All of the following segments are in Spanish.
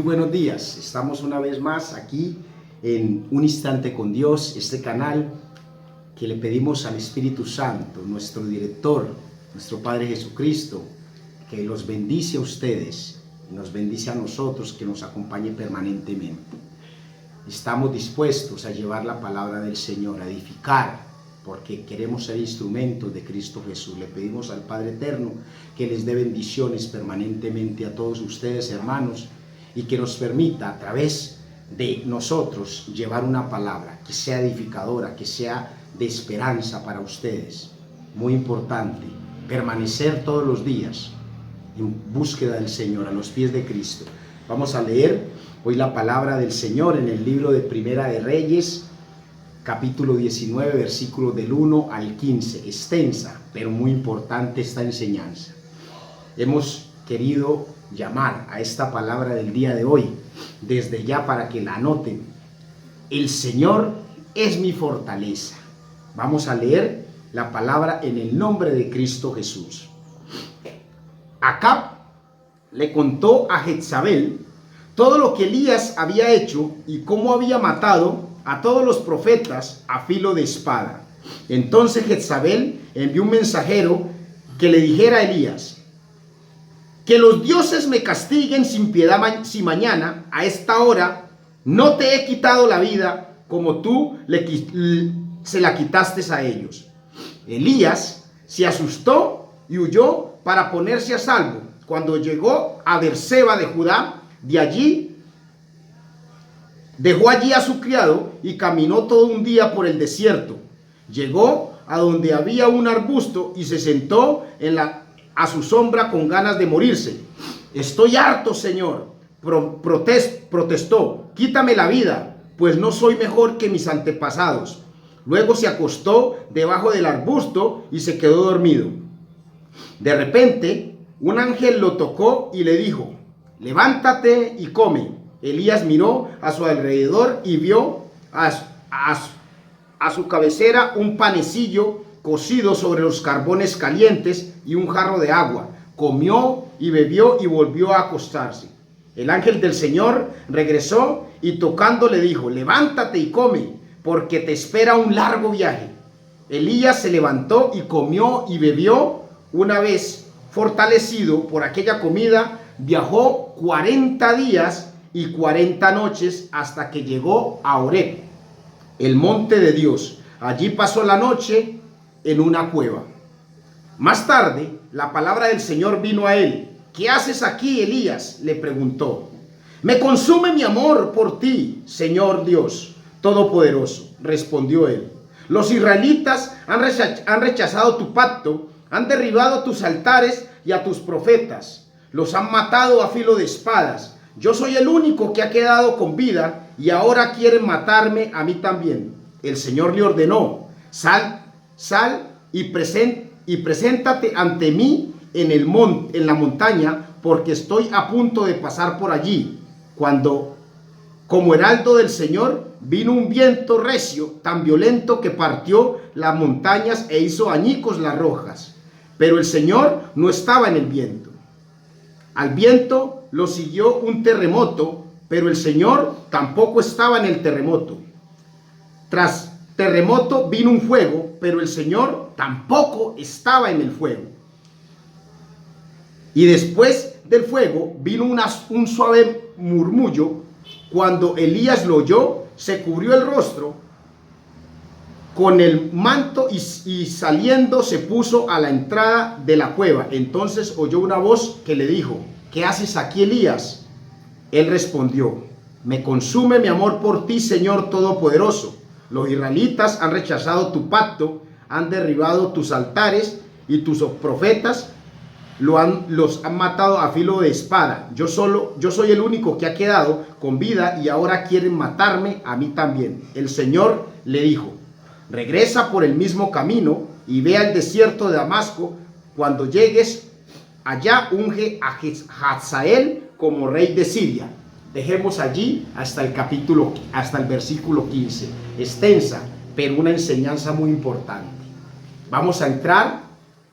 buenos días. Estamos una vez más aquí en Un Instante con Dios, este canal que le pedimos al Espíritu Santo, nuestro director, nuestro Padre Jesucristo, que los bendice a ustedes y nos bendice a nosotros, que nos acompañe permanentemente. Estamos dispuestos a llevar la palabra del Señor, a edificar, porque queremos ser instrumentos de Cristo Jesús. Le pedimos al Padre Eterno que les dé bendiciones permanentemente a todos ustedes, hermanos, y que nos permita a través de nosotros llevar una palabra que sea edificadora, que sea de esperanza para ustedes. Muy importante, permanecer todos los días en búsqueda del Señor, a los pies de Cristo. Vamos a leer hoy la palabra del Señor en el libro de Primera de Reyes, capítulo 19, versículos del 1 al 15. Extensa, pero muy importante esta enseñanza. Hemos querido llamar a esta palabra del día de hoy, desde ya para que la anoten: el Señor es mi fortaleza. Vamos a leer la palabra en el nombre de Cristo Jesús. Acab le contó a Jezabel todo lo que Elías había hecho y cómo había matado a todos los profetas a filo de espada. Entonces Jezabel envió un mensajero que le dijera a Elías: que los dioses me castiguen sin piedad si mañana a esta hora no te he quitado la vida como tú se la quitaste a ellos. Elías se asustó y huyó para ponerse a salvo. Cuando llegó a Beerseba de Judá, de allí dejó allí a su criado y caminó todo un día por el desierto. Llegó a donde había un arbusto y se sentó a su sombra con ganas de morirse. Estoy harto, Señor, protestó, quítame la vida, pues no soy mejor que mis antepasados. Luego se acostó debajo del arbusto y se quedó dormido. De repente, un ángel lo tocó y le dijo: levántate y come. Elías miró a su alrededor y vio a su cabecera un panecillo cocido sobre los carbones calientes y un jarro de agua. Comió y bebió y volvió a acostarse. El ángel del Señor regresó y tocando le dijo: levántate y come, porque te espera un largo viaje. Elías se levantó y comió y bebió. Una vez fortalecido por aquella comida, viajó 40 días y 40 noches hasta que llegó a Horeb, el monte de Dios. Allí pasó la noche en una cueva. Más tarde, la palabra del Señor vino a él. ¿Qué haces aquí, Elías?, le preguntó. Me consume mi amor por ti, Señor Dios Todopoderoso, respondió él. Los israelitas han rechazado tu pacto, han derribado tus altares y a tus profetas. Los han matado a filo de espadas. Yo soy el único que ha quedado con vida y ahora quieren matarme a mí también. El Señor le ordenó: sal y preséntate ante mí en la montaña, porque estoy a punto de pasar por allí. Cuando, como heraldo del Señor, vino un viento recio, tan violento que partió las montañas e hizo añicos las rocas. Pero el Señor no estaba en el viento. Al viento lo siguió un terremoto, pero el Señor tampoco estaba en el terremoto. Tras terremoto vino un fuego, pero el Señor tampoco estaba en el fuego. Y después del fuego vino un suave murmullo. Cuando Elías lo oyó, se cubrió el rostro con el manto y saliendo se puso a la entrada de la cueva. Entonces oyó una voz que le dijo: ¿qué haces aquí, Elías? Él respondió: me consume mi amor por ti, Señor Todopoderoso. Los israelitas han rechazado tu pacto, han derribado tus altares y tus profetas los han matado a filo de espada. Yo soy el único que ha quedado con vida y ahora quieren matarme a mí también. El Señor le dijo: regresa por el mismo camino y ve al desierto de Damasco. Cuando llegues allá, unge a Hazael como rey de Siria. Dejemos allí hasta el versículo 15. Extensa, pero una enseñanza muy importante. Vamos a entrar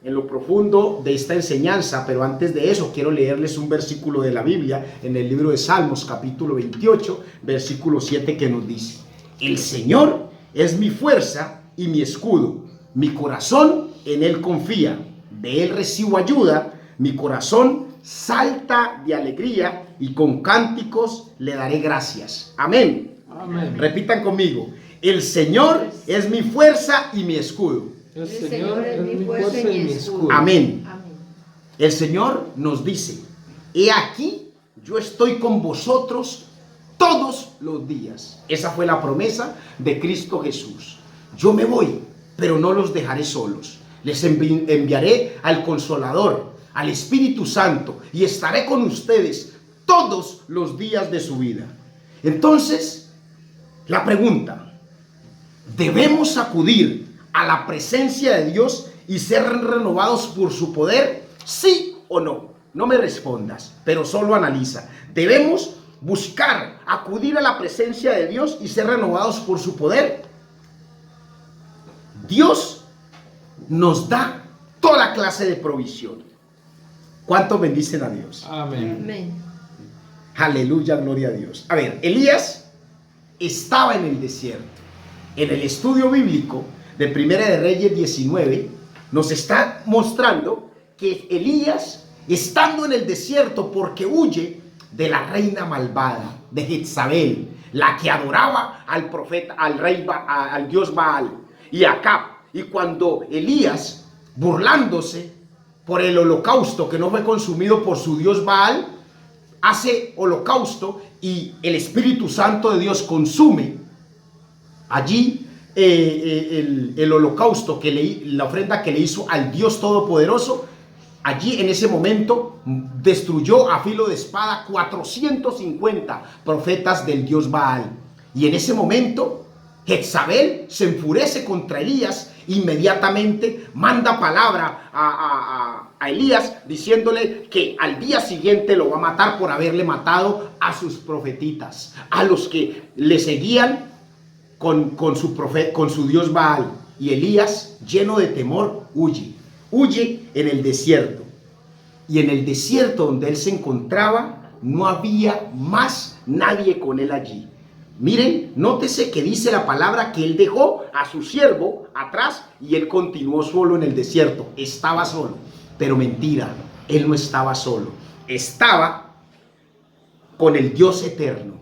en lo profundo de esta enseñanza, pero antes de eso quiero leerles un versículo de la Biblia en el libro de Salmos, capítulo 28, versículo 7, que nos dice: el Señor es mi fuerza y mi escudo, mi corazón en Él confía, de Él recibo ayuda, mi corazón salta de alegría y con cánticos le daré gracias. Amén. Amén. Repitan conmigo: el Señor es mi fuerza y mi escudo. El Señor es mi fuerza y mi escudo. Amén. Amén. El Señor nos dice: he aquí, yo estoy con vosotros todos los días. Esa fue la promesa de Cristo Jesús. Yo me voy, pero no los dejaré solos. Les enviaré al Consolador, al Espíritu Santo, y estaré con ustedes todos los días de su vida. Entonces, la pregunta: ¿debemos acudir a la presencia de Dios y ser renovados por su poder? ¿Sí o no? No me respondas, pero solo analiza. ¿Debemos buscar acudir a la presencia de Dios y ser renovados por su poder? Dios nos da toda clase de provisión. ¿Cuántos bendicen a Dios? Amén. Amén. Aleluya, gloria a Dios. A ver, Elías estaba en el desierto. En el estudio bíblico de Primera de Reyes 19 nos está mostrando que Elías, estando en el desierto porque huye de la reina malvada, de Jezabel, la que adoraba al profeta, al dios Baal y Acab. Y cuando Elías, burlándose por el holocausto que no fue consumido por su dios Baal, hace holocausto y el Espíritu Santo de Dios consume allí el holocausto, la ofrenda que le hizo al Dios Todopoderoso. Allí en ese momento destruyó a filo de espada 450 profetas del dios Baal. Y en ese momento Jezabel se enfurece contra Elías. Inmediatamente manda palabra a Elías diciéndole que al día siguiente lo va a matar por haberle matado a sus profetitas, a los que le seguían con su dios Baal. Y Elías, lleno de temor, huye en el desierto. Y en el desierto donde él se encontraba no había más nadie con él allí. Miren, nótese que dice la palabra que él dejó a su siervo atrás y él continuó solo en el desierto. Estaba solo, pero mentira, él no estaba solo. Estaba con el Dios eterno,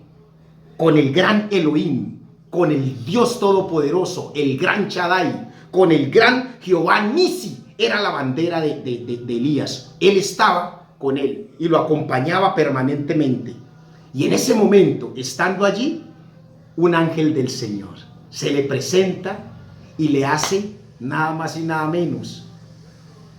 con el gran Elohim, con el Dios todopoderoso, el gran Shaddai, con el gran Jehová Nisi. Era la bandera de Elías. Él estaba con él y lo acompañaba permanentemente. Y en ese momento, estando allí, un ángel del Señor se le presenta y le hace nada más y nada menos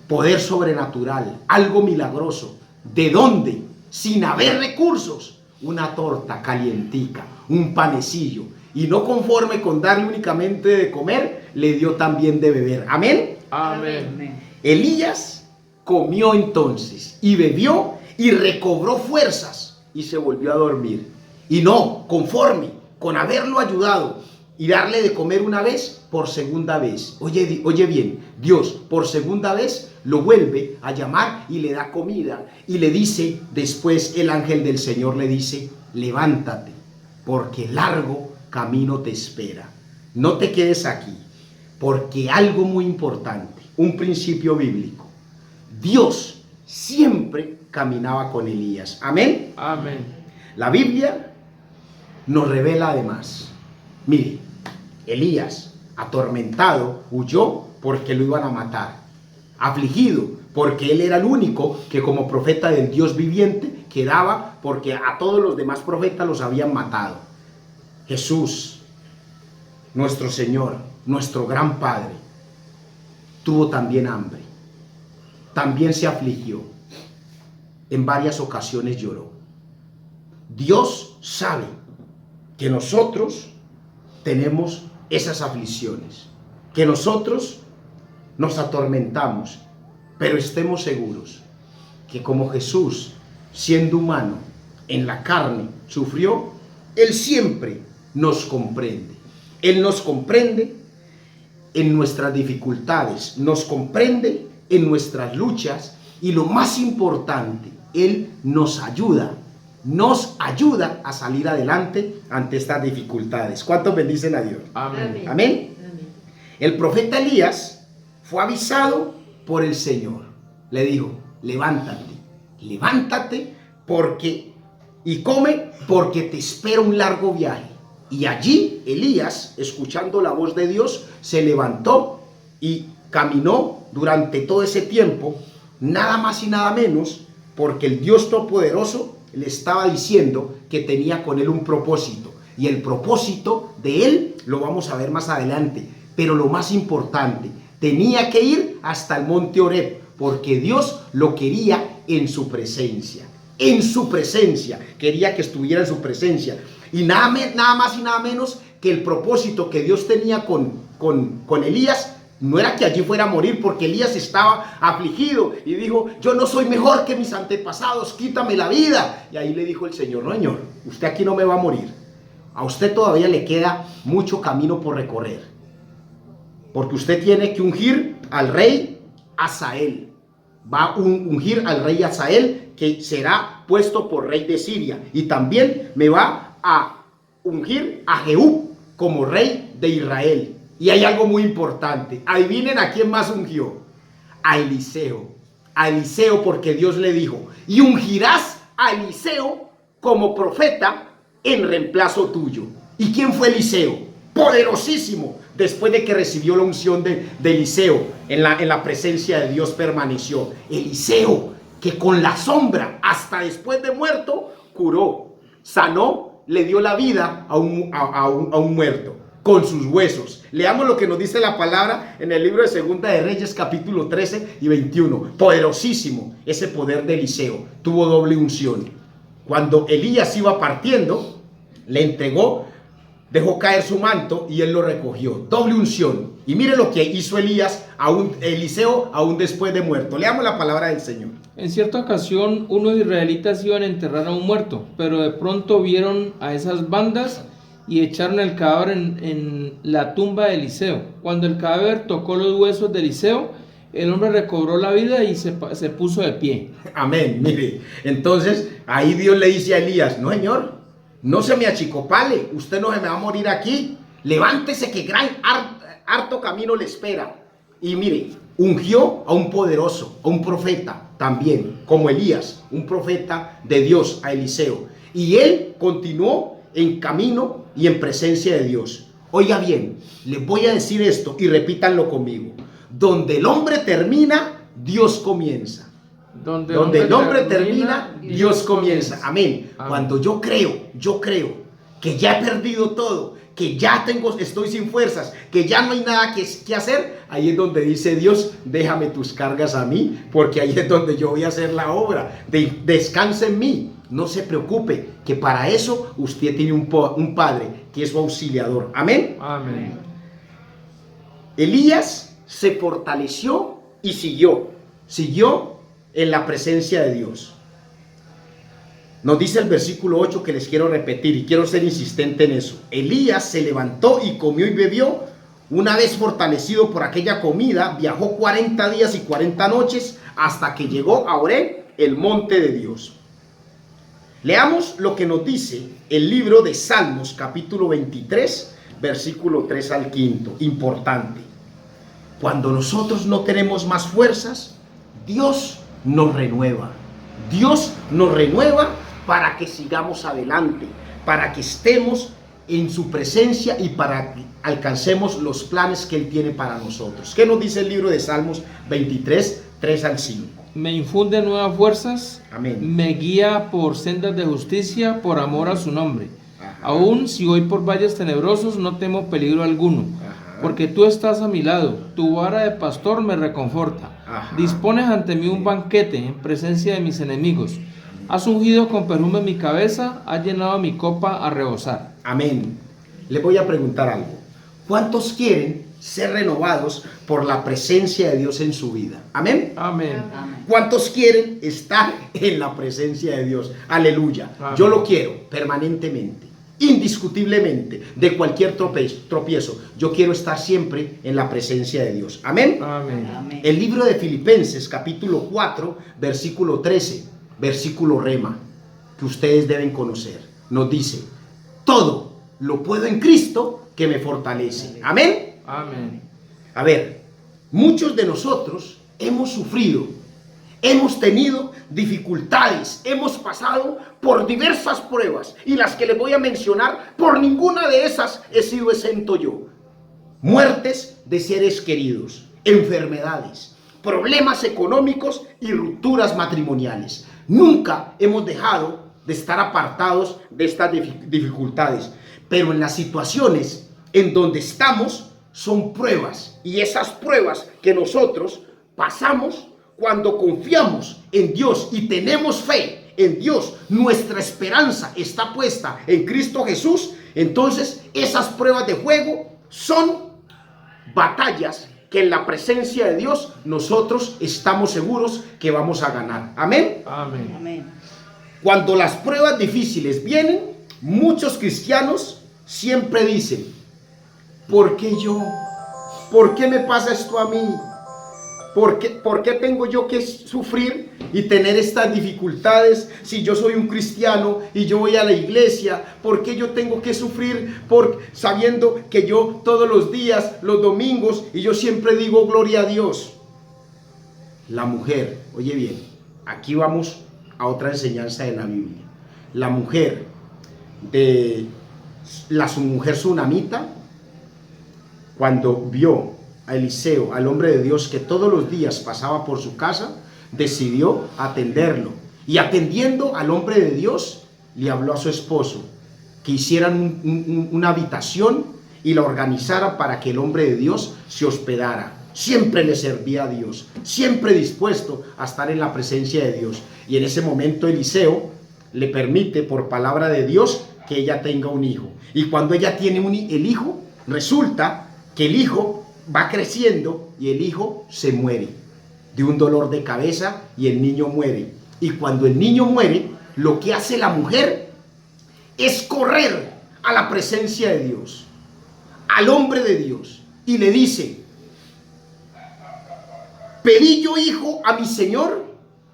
poder sobrenatural, algo milagroso. ¿De dónde? Sin haber recursos, una torta calientica, un panecillo. Y no conforme con darle únicamente de comer, le dio también de beber. Amén. Amén. Elías comió entonces y bebió y recobró fuerzas y se volvió a dormir. Y no conforme con haberlo ayudado y darle de comer una vez, por segunda vez. Oye bien, Dios por segunda vez lo vuelve a llamar y le da comida. Y le dice, después el ángel del Señor le dice: levántate, porque largo camino te espera. No te quedes aquí, porque algo muy importante, un principio bíblico. Dios siempre caminaba con Elías. Amén. Amén. La Biblia nos revela además, mire, Elías, atormentado, huyó porque lo iban a matar, afligido porque él era el único que como profeta del Dios viviente quedaba, porque a todos los demás profetas los habían matado. Jesús, nuestro Señor, nuestro gran Padre, tuvo también hambre, también se afligió, en varias ocasiones lloró. Dios sabe que nosotros tenemos esas aflicciones, que nosotros nos atormentamos, pero estemos seguros que como Jesús, siendo humano, en la carne sufrió, Él siempre nos comprende. Él nos comprende en nuestras dificultades, nos comprende en nuestras luchas y lo más importante, Él nos ayuda a salir adelante ante estas dificultades. ¿Cuántos bendicen a Dios? Amén. Amén. El profeta Elías fue avisado por el Señor. Le dijo, levántate y come porque te espera un largo viaje. Y allí Elías, escuchando la voz de Dios, se levantó y caminó durante todo ese tiempo, nada más y nada menos, porque el Dios Todopoderoso le estaba diciendo que tenía con él un propósito. Y el propósito de él lo vamos a ver más adelante. Pero lo más importante, tenía que ir hasta el monte Horeb, porque Dios lo quería en su presencia. En su presencia, quería que estuviera en su presencia. Y nada más y nada menos que el propósito que Dios tenía con Elías no era que allí fuera a morir, porque Elías estaba afligido y dijo, yo no soy mejor que mis antepasados, quítame la vida. Y ahí le dijo el Señor, no señor, usted aquí no me va a morir. A usted todavía le queda mucho camino por recorrer, porque usted tiene que ungir al rey Hazael. Va a ungir al rey Hazael, que será puesto por rey de Siria. Y también me va a ungir a Jehú como rey de Israel. Y hay algo muy importante. Adivinen a quién más ungió. A Eliseo. A Eliseo, porque Dios le dijo, y ungirás a Eliseo como profeta en reemplazo tuyo. ¿Y quién fue Eliseo? Poderosísimo. Después de que recibió la unción de Eliseo, en la presencia de Dios permaneció. Eliseo, que con la sombra, hasta después de muerto, curó, sanó, le dio la vida a un muerto, con sus huesos. Leamos lo que nos dice la palabra en el libro de Segunda de Reyes, capítulo 13 y 21. Poderosísimo ese poder de Eliseo, tuvo doble unción. Cuando Elías iba partiendo, le entregó, dejó caer su manto y él lo recogió. Doble unción. Y mire lo que hizo Eliseo aún después de muerto. Leamos la palabra del Señor. En cierta ocasión, unos israelitas iban a enterrar a un muerto, pero de pronto vieron a esas bandas y echaron el cadáver en la tumba de Eliseo. Cuando el cadáver tocó los huesos de Eliseo, el hombre recobró la vida y se puso de pie. Amén. Mire, entonces ahí Dios le dice a Elías, no señor, no se me achicopale, usted no se me va a morir aquí. Levántese que harto camino le espera. Y mire, ungió a un poderoso, a un profeta también, como Elías, un profeta de Dios, a Eliseo. Y él continuó en camino y en presencia de Dios. Oiga bien, les voy a decir esto y repítanlo conmigo. Donde el hombre termina, Dios comienza. Donde el hombre termina, Dios comienza. Amén. Cuando yo creo que ya he perdido todo, que ya estoy sin fuerzas, que ya no hay nada que hacer, ahí es donde dice Dios, déjame tus cargas a mí, porque ahí es donde yo voy a hacer la obra. Descanse en mí, no se preocupe, que para eso usted tiene un Padre que es su auxiliador. Amén. Amén. Elías se fortaleció y siguió en la presencia de Dios. Nos dice el versículo 8 que les quiero repetir y quiero ser insistente en eso. Elías se levantó y comió y bebió. Una vez fortalecido por aquella comida, viajó 40 días y 40 noches hasta que llegó a Horeb, el monte de Dios. Leamos lo que nos dice el libro de Salmos, capítulo 23, versículo 3 al 5. Importante. Cuando nosotros no tenemos más fuerzas, Dios nos renueva. Dios nos renueva para que sigamos adelante, para que estemos en su presencia y para que alcancemos los planes que Él tiene para nosotros. ¿Qué nos dice el libro de Salmos 23, 3 al 5? Me infunde nuevas fuerzas. Amén. Me guía por sendas de justicia, por amor a su nombre. Ajá. Aún si voy por valles tenebrosos, no temo peligro alguno. Ajá. Porque tú estás a mi lado, tu vara de pastor me reconforta. Ajá. Dispones ante mí un banquete en presencia de mis enemigos. Has ungido con perfume mi cabeza, has llenado mi copa a rebosar. Amén. Le voy a preguntar algo. ¿Cuántos quieren ser renovados por la presencia de Dios en su vida? Amén. Amén. ¿Cuántos quieren estar en la presencia de Dios? Aleluya. Amén. Yo lo quiero permanentemente. indiscutiblemente, de cualquier tropiezo. Yo quiero estar siempre en la presencia de Dios. Amén. Amén. El libro de Filipenses, capítulo 4, versículo 13, versículo rema, que ustedes deben conocer, nos dice: todo lo puedo en Cristo que me fortalece. Amén. Amén. A ver, muchos de nosotros hemos sufrido, hemos tenido dificultades, hemos pasado por diversas pruebas, y las que les voy a mencionar, por ninguna de esas he sido exento yo. Muertes de seres queridos, enfermedades, problemas económicos y rupturas matrimoniales. Nunca hemos dejado de estar apartados de estas dificultades, pero en las situaciones en donde estamos son pruebas, y esas pruebas que nosotros pasamos cuando confiamos en Dios y tenemos fe en Dios, nuestra esperanza está puesta en Cristo Jesús. Entonces esas pruebas de fuego son batallas que en la presencia de Dios nosotros estamos seguros que vamos a ganar. Amén. Amén. Amén. Cuando las pruebas difíciles vienen, muchos cristianos siempre dicen: ¿por qué yo? ¿Por qué me pasa esto a mí? ¿Por qué tengo yo que sufrir y tener estas dificultades si yo soy un cristiano y yo voy a la iglesia? ¿Por qué yo tengo que sufrir sabiendo que yo todos los días, los domingos, y yo siempre digo gloria a Dios? La mujer, oye bien, aquí vamos a otra enseñanza de la Biblia. La mujer su mujer sunamita, cuando vio a Eliseo, al hombre de Dios, que todos los días pasaba por su casa, decidió atenderlo, y atendiendo al hombre de Dios, le habló a su esposo que hicieran una habitación y la organizara para que el hombre de Dios se hospedara. Siempre le servía a Dios, siempre dispuesto a estar en la presencia de Dios. Y en ese momento Eliseo le permite, por palabra de Dios, que ella tenga un hijo. Y cuando ella tiene el hijo, resulta que el hijo va creciendo y el hijo se muere de un dolor de cabeza, y el niño muere. Y cuando el niño muere, lo que hace la mujer es correr a la presencia de Dios, al hombre de Dios, y le dice: ¿pedí yo hijo a mi señor?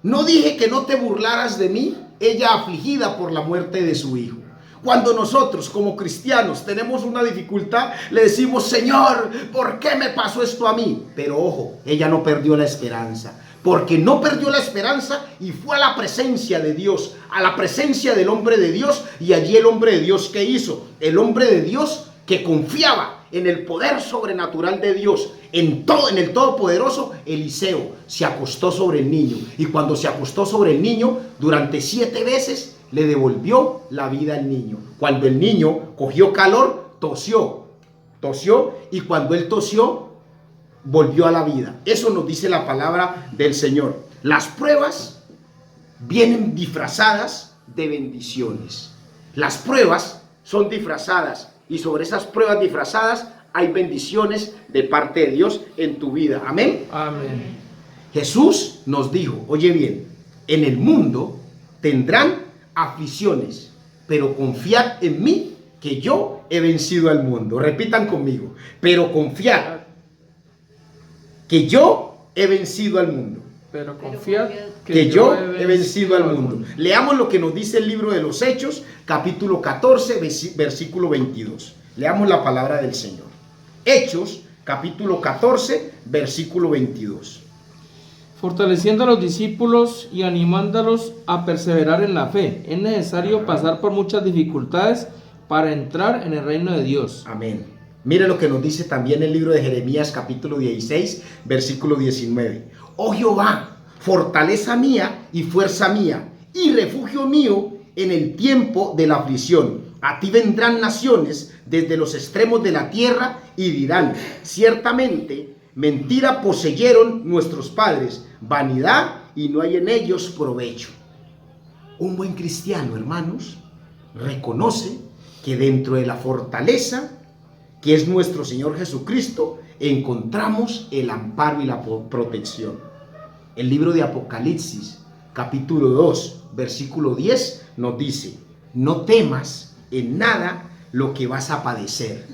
¿No dije que no te burlaras de mí? Ella afligida por la muerte de su hijo. Cuando nosotros como cristianos tenemos una dificultad, le decimos: Señor, ¿por qué me pasó esto a mí? Pero ojo, ella no perdió la esperanza, porque no perdió la esperanza y fue a la presencia de Dios, a la presencia del hombre de Dios. Y allí el hombre de Dios, ¿qué hizo? El hombre de Dios que confiaba en el poder sobrenatural de Dios, en el Todopoderoso, Eliseo se acostó sobre el niño, y cuando se acostó sobre el niño, durante 7 veces le devolvió la vida al niño. Cuando el niño cogió calor, tosió, y cuando él tosió, volvió a la vida. Eso nos dice la palabra del Señor. Las pruebas vienen disfrazadas de bendiciones. Las pruebas son disfrazadas, y sobre esas pruebas disfrazadas hay bendiciones de parte de Dios en tu vida. Amén. Amén. Jesús nos dijo, oye bien: en el mundo tendrán aflicciones, pero confiad en mí, que yo he vencido al mundo. Repitan conmigo: pero confiad que yo he vencido al mundo. Pero confiad Que yo he vencido al mundo. Leamos lo que nos dice el libro de los Hechos, capítulo 14, versículo 22. Leamos la palabra del Señor. Hechos, capítulo 14, versículo 22. Fortaleciendo a los discípulos y animándolos a perseverar en la fe. Es necesario pasar por muchas dificultades para entrar en el reino de Dios. Amén. Mire lo que nos dice también el libro de Jeremías, capítulo 16, versículo 19. Oh Jehová, fortaleza mía y fuerza mía, y refugio mío en el tiempo de la aflicción. A ti vendrán naciones desde los extremos de la tierra y dirán: ciertamente mentira poseyeron nuestros padres, vanidad, y no hay en ellos provecho. Un buen cristiano, hermanos, reconoce que dentro de la fortaleza, que es nuestro Señor Jesucristo, encontramos el amparo y la protección. El libro de Apocalipsis, capítulo 2, versículo 10, nos dice: no temas, en nada lo que vas a padecer.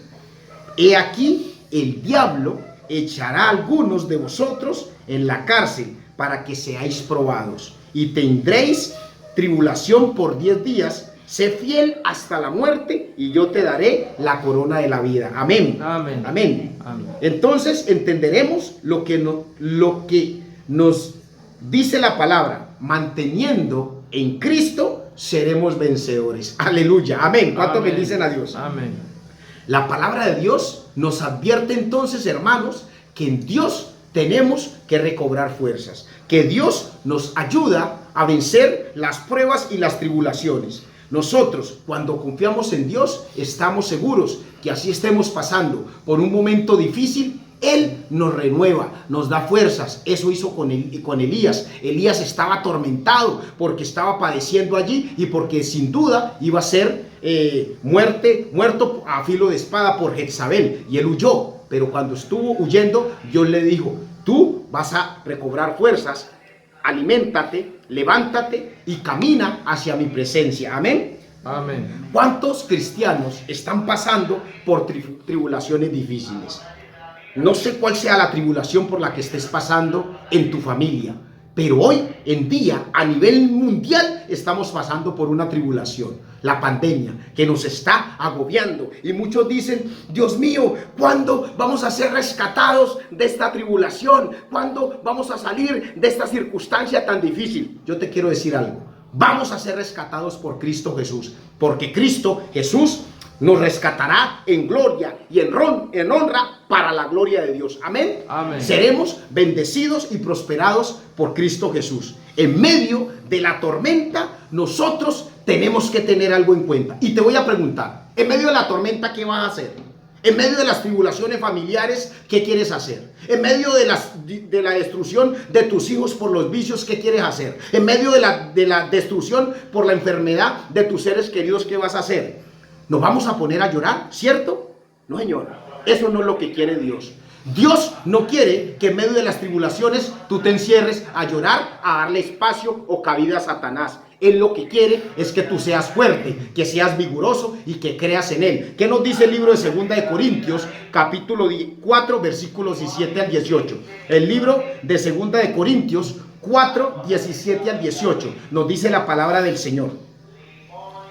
He aquí, el diablo echará a algunos de vosotros en la cárcel para que seáis probados, y tendréis tribulación por 10 días. Sé fiel hasta la muerte y yo te daré la corona de la vida. Amén. Amén. Amén. Amén. Entonces entenderemos lo que nos dice la palabra: manteniendo en Cristo seremos vencedores. Aleluya. Amén. ¿Cuánto Amén. bendicen a Dios? Amén. La palabra de Dios nos advierte entonces, hermanos, que en Dios tenemos que recobrar fuerzas, que Dios nos ayuda a vencer las pruebas y las tribulaciones. Nosotros, cuando confiamos en Dios, estamos seguros que así estemos pasando por un momento difícil, Él nos renueva, nos da fuerzas. Eso hizo con Elías. Elías estaba atormentado porque estaba padeciendo allí y porque sin duda iba a ser muerto a filo de espada por Jezabel, y él huyó. Pero cuando estuvo huyendo, Dios le dijo: tú vas a recobrar fuerzas, aliméntate, levántate y camina hacia mi presencia. Amén. Amén. ¿Cuántos cristianos están pasando por tribulaciones difíciles? No sé cuál sea la tribulación por la que estés pasando en tu familia, pero hoy en día, a nivel mundial, estamos pasando por una tribulación, la pandemia, que nos está agobiando. Y muchos dicen: Dios mío, ¿cuándo vamos a ser rescatados de esta tribulación? ¿Cuándo vamos a salir de esta circunstancia tan difícil? Yo te quiero decir algo: vamos a ser rescatados por Cristo Jesús, porque Cristo Jesús nos rescatará en gloria y en honra para la gloria de Dios. Amén. Amén. Seremos bendecidos y prosperados por Cristo Jesús. En medio de la tormenta, nosotros tenemos que tener algo en cuenta. Y te voy a preguntar: en medio de la tormenta, ¿qué vas a hacer? En medio de las tribulaciones familiares, ¿qué quieres hacer? En medio de la destrucción de tus hijos por los vicios, ¿qué quieres hacer? En medio de la destrucción por la enfermedad de tus seres queridos, ¿qué vas a hacer? ¿Nos vamos a poner a llorar, cierto? No, Señor, eso no es lo que quiere Dios. Dios no quiere que en medio de las tribulaciones tú te encierres a llorar, a darle espacio o cabida a Satanás. Él lo que quiere es que tú seas fuerte, que seas vigoroso y que creas en Él. ¿Qué nos dice el libro de 2 de Corintios, capítulo 4, versículos 17 al 18? El libro de 2 de Corintios 4, 17 al 18 nos dice la palabra del Señor.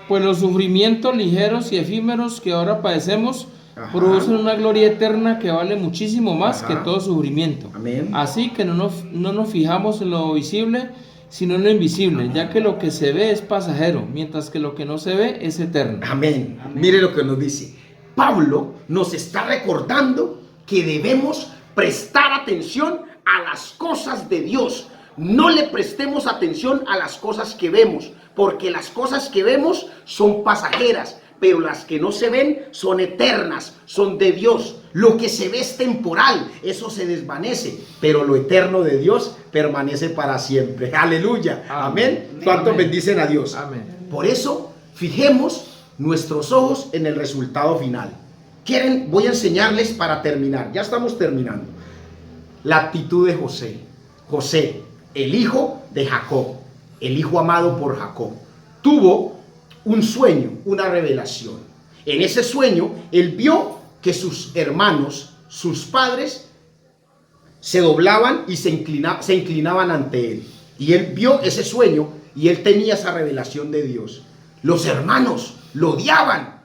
Pues los sufrimientos ligeros y efímeros que ahora padecemos producen una gloria eterna que vale muchísimo más que todo sufrimiento. Amén. Así que no nos fijamos en lo visible, sino en lo invisible, ya que lo que se ve es pasajero, mientras que lo que no se ve es eterno. Amén. Mire lo que nos dice. Pablo nos está recordando que debemos prestar atención a las cosas de Dios. No le prestemos atención a las cosas que vemos, porque las cosas que vemos son pasajeras, pero las que no se ven son eternas, son de Dios. Lo que se ve es temporal, eso se desvanece, pero lo eterno de Dios permanece para siempre. Aleluya. Amén. ¿Cuántos bendicen a Dios? Amén. Por eso, fijemos nuestros ojos en el resultado final. ¿Quieren? Voy a enseñarles para terminar. Ya estamos terminando. La actitud de José. José, el hijo de Jacob, el hijo amado por Jacob, tuvo un sueño, una revelación. En ese sueño, él vio que sus hermanos, sus padres, se doblaban y se inclinaban ante él. Y él vio ese sueño y él tenía esa revelación de Dios. Los hermanos lo odiaban.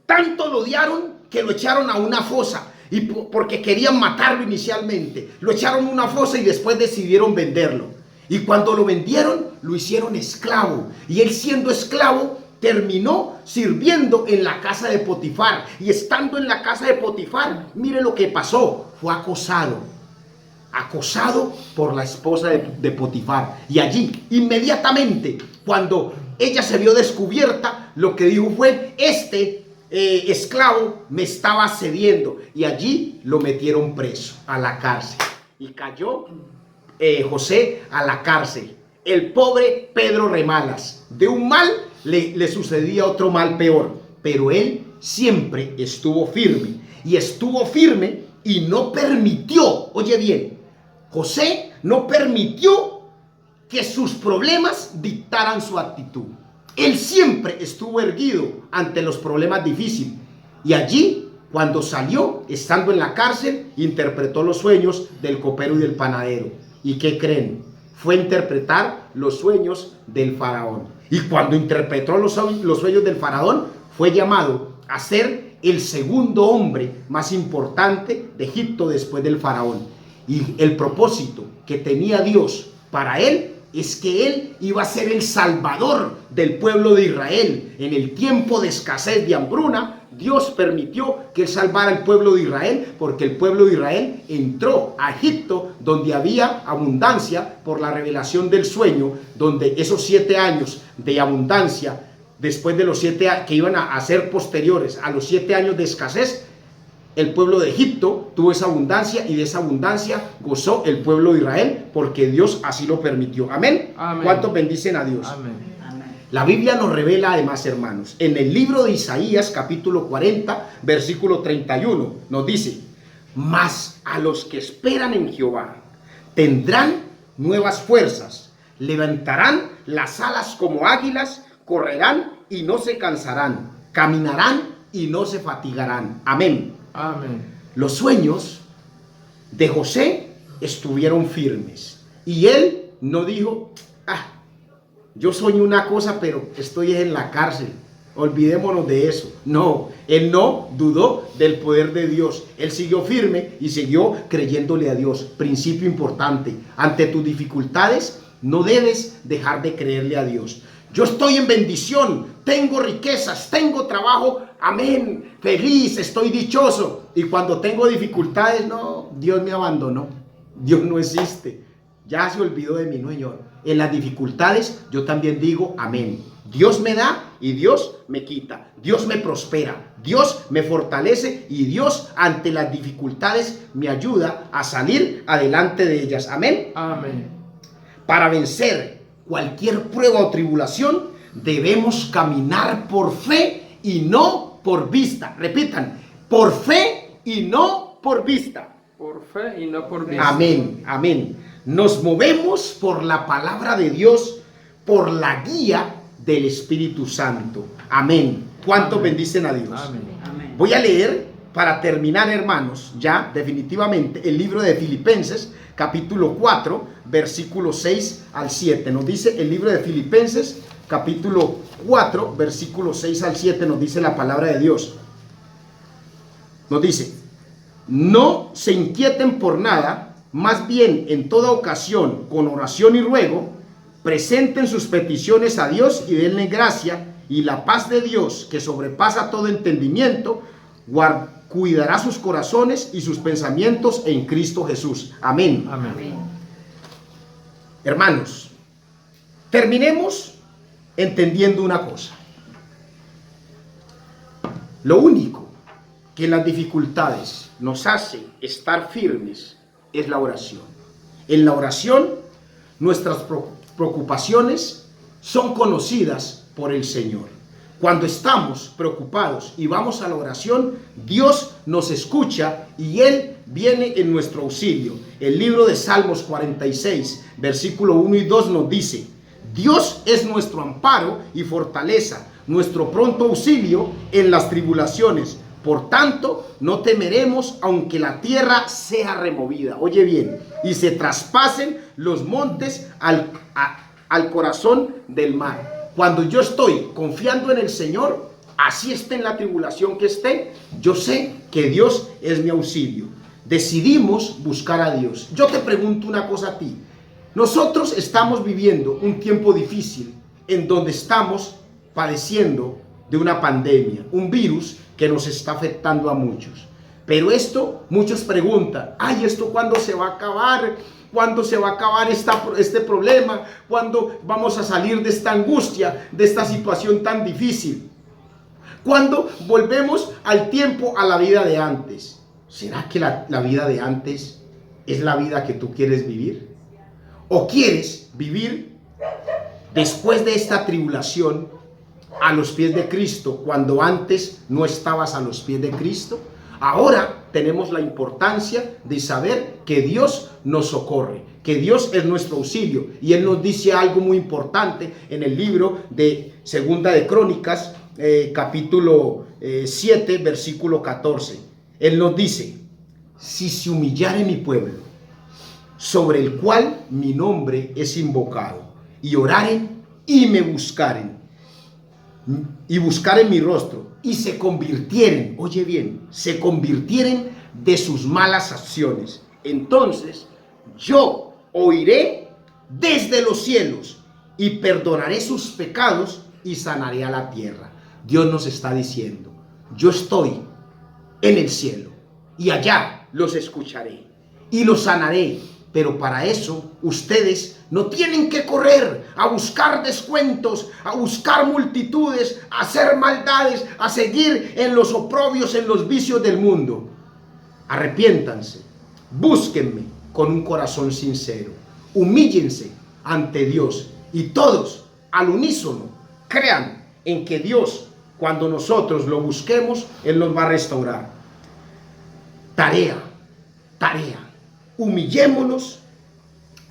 Tanto lo odiaron que lo echaron a una fosa. Y porque querían matarlo inicialmente, lo echaron a una fosa y después decidieron venderlo. Y cuando lo vendieron, lo hicieron esclavo. Y él, siendo esclavo, terminó sirviendo en la casa de Potifar. Y estando en la casa de Potifar, mire lo que pasó. Fue acosado por la esposa de Potifar. Y allí, inmediatamente, cuando ella se vio descubierta, lo que dijo fue: esclavo me estaba cediendo. Y allí lo metieron preso a la cárcel. Y cayó José a la cárcel. El pobre Pedro Remalas, de un mal le sucedía otro mal peor, pero él siempre estuvo firme. Y estuvo firme y no permitió, oye bien, José no permitió que sus problemas dictaran su actitud. Él siempre estuvo erguido ante los problemas difíciles. Y allí, cuando salió, estando en la cárcel, interpretó los sueños del copero y del panadero. ¿Y qué creen? Fue a interpretar los sueños del faraón. Y cuando interpretó los sueños del faraón, fue llamado a ser el segundo hombre más importante de Egipto después del faraón. Y el propósito que tenía Dios para él es que él iba a ser el salvador del pueblo de Israel. En el tiempo de escasez, de hambruna, Dios permitió que él salvara al pueblo de Israel, porque el pueblo de Israel entró a Egipto, donde había abundancia por la revelación del sueño, donde esos 7 años de abundancia, después de los 7 que iban a ser posteriores a los 7 años de escasez, el pueblo de Egipto tuvo esa abundancia, y de esa abundancia gozó el pueblo de Israel, porque Dios así lo permitió. Amén. Amén. ¿Cuántos bendicen a Dios? Amén. La Biblia nos revela además, hermanos, en el libro de Isaías, capítulo 40, versículo 31, nos dice: mas a los que esperan en Jehová tendrán nuevas fuerzas, levantarán las alas como águilas, correrán y no se cansarán, caminarán y no se fatigarán. Amén. Amén. Los sueños de José estuvieron firmes, y él no dijo: yo soñé una cosa, pero estoy en la cárcel, olvidémonos de eso. No, él no dudó del poder de Dios. Él siguió firme y siguió creyéndole a Dios. Principio importante: ante tus dificultades no debes dejar de creerle a Dios. Yo estoy en bendición, tengo riquezas, tengo trabajo, amén, feliz, estoy dichoso. Y cuando tengo dificultades, no, Dios me abandonó, Dios no existe, ya se olvidó de mí. No, Señor. En las dificultades yo también digo amén. Dios me da y Dios me quita. Dios me prospera, Dios me fortalece, y Dios ante las dificultades me ayuda a salir adelante de ellas. Amén. Amén. Para vencer cualquier prueba o tribulación debemos caminar por fe y no por vista. Repitan: por fe y no por vista. Por fe y no por vista. Amén, amén. Nos movemos por la palabra de Dios, por la guía del Espíritu Santo. Amén. ¿Cuántos bendicen a Dios? Amén. Voy a leer, para terminar, hermanos, ya definitivamente, el libro de Filipenses, capítulo 4, versículo 6 al 7. Nos dice el libro de Filipenses, capítulo 4, versículo 6 al 7, nos dice la palabra de Dios. Nos dice: no se inquieten por nada, más bien en toda ocasión, con oración y ruego, presenten sus peticiones a Dios y denle gracia, y la paz de Dios, que sobrepasa todo entendimiento, cuidará sus corazones y sus pensamientos en Cristo Jesús. Amén. Amén. Hermanos, terminemos entendiendo una cosa. Lo único que en las dificultades nos hace estar firmes es la oración. En la oración, nuestras preocupaciones son conocidas por el Señor. Cuando estamos preocupados y vamos a la oración, Dios nos escucha y Él viene en nuestro auxilio. El libro de Salmos 46, versículo 1 y 2 nos dice: Dios es nuestro amparo y fortaleza, nuestro pronto auxilio en las tribulaciones. Por tanto, no temeremos aunque la tierra sea removida. Oye bien: y se traspasen los montes al corazón del mar. Cuando yo estoy confiando en el Señor, así esté en la tribulación que esté, yo sé que Dios es mi auxilio. Decidimos buscar a Dios. Yo te pregunto una cosa a ti. Nosotros estamos viviendo un tiempo difícil, en donde estamos padeciendo de una pandemia, un virus que nos está afectando a muchos. Pero esto, muchos preguntan: ay, ¿esto cuándo se va a acabar? ¿Cuándo se va a acabar este problema? ¿Cuándo vamos a salir de esta angustia, de esta situación tan difícil? ¿Cuándo volvemos al tiempo, a la vida de antes? ¿Será que la vida de antes es la vida que tú quieres vivir? ¿O quieres vivir después de esta tribulación a los pies de Cristo, cuando antes no estabas a los pies de Cristo? Ahora tenemos la importancia de saber que Dios nos socorre, que Dios es nuestro auxilio. Y Él nos dice algo muy importante en el libro de Segunda de Crónicas, capítulo 7, versículo 14. Él nos dice: si se humillare mi pueblo, sobre el cual mi nombre es invocado, y oraren y me buscaren, y buscaren mi rostro, y se convirtieren, oye bien, se convirtieren de sus malas acciones, entonces yo oiré desde los cielos y perdonaré sus pecados y sanaré a la tierra. Dios nos está diciendo: yo estoy en el cielo y allá los escucharé y los sanaré. Pero para eso ustedes no tienen que correr a buscar descuentos, a buscar multitudes, a hacer maldades, a seguir en los oprobios, en los vicios del mundo. Arrepiéntanse, búsquenme con un corazón sincero, humíllense ante Dios y todos al unísono crean en que Dios, cuando nosotros lo busquemos, Él nos va a restaurar. Tarea, humillémonos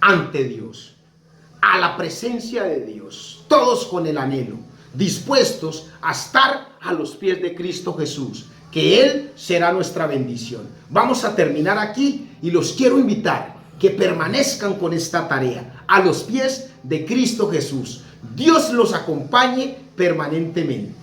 ante Dios, a la presencia de Dios, todos con el anhelo, dispuestos a estar a los pies de Cristo Jesús, que Él será nuestra bendición. Vamos a terminar aquí y los quiero invitar que permanezcan con esta tarea, a los pies de Cristo Jesús. Dios los acompañe permanentemente.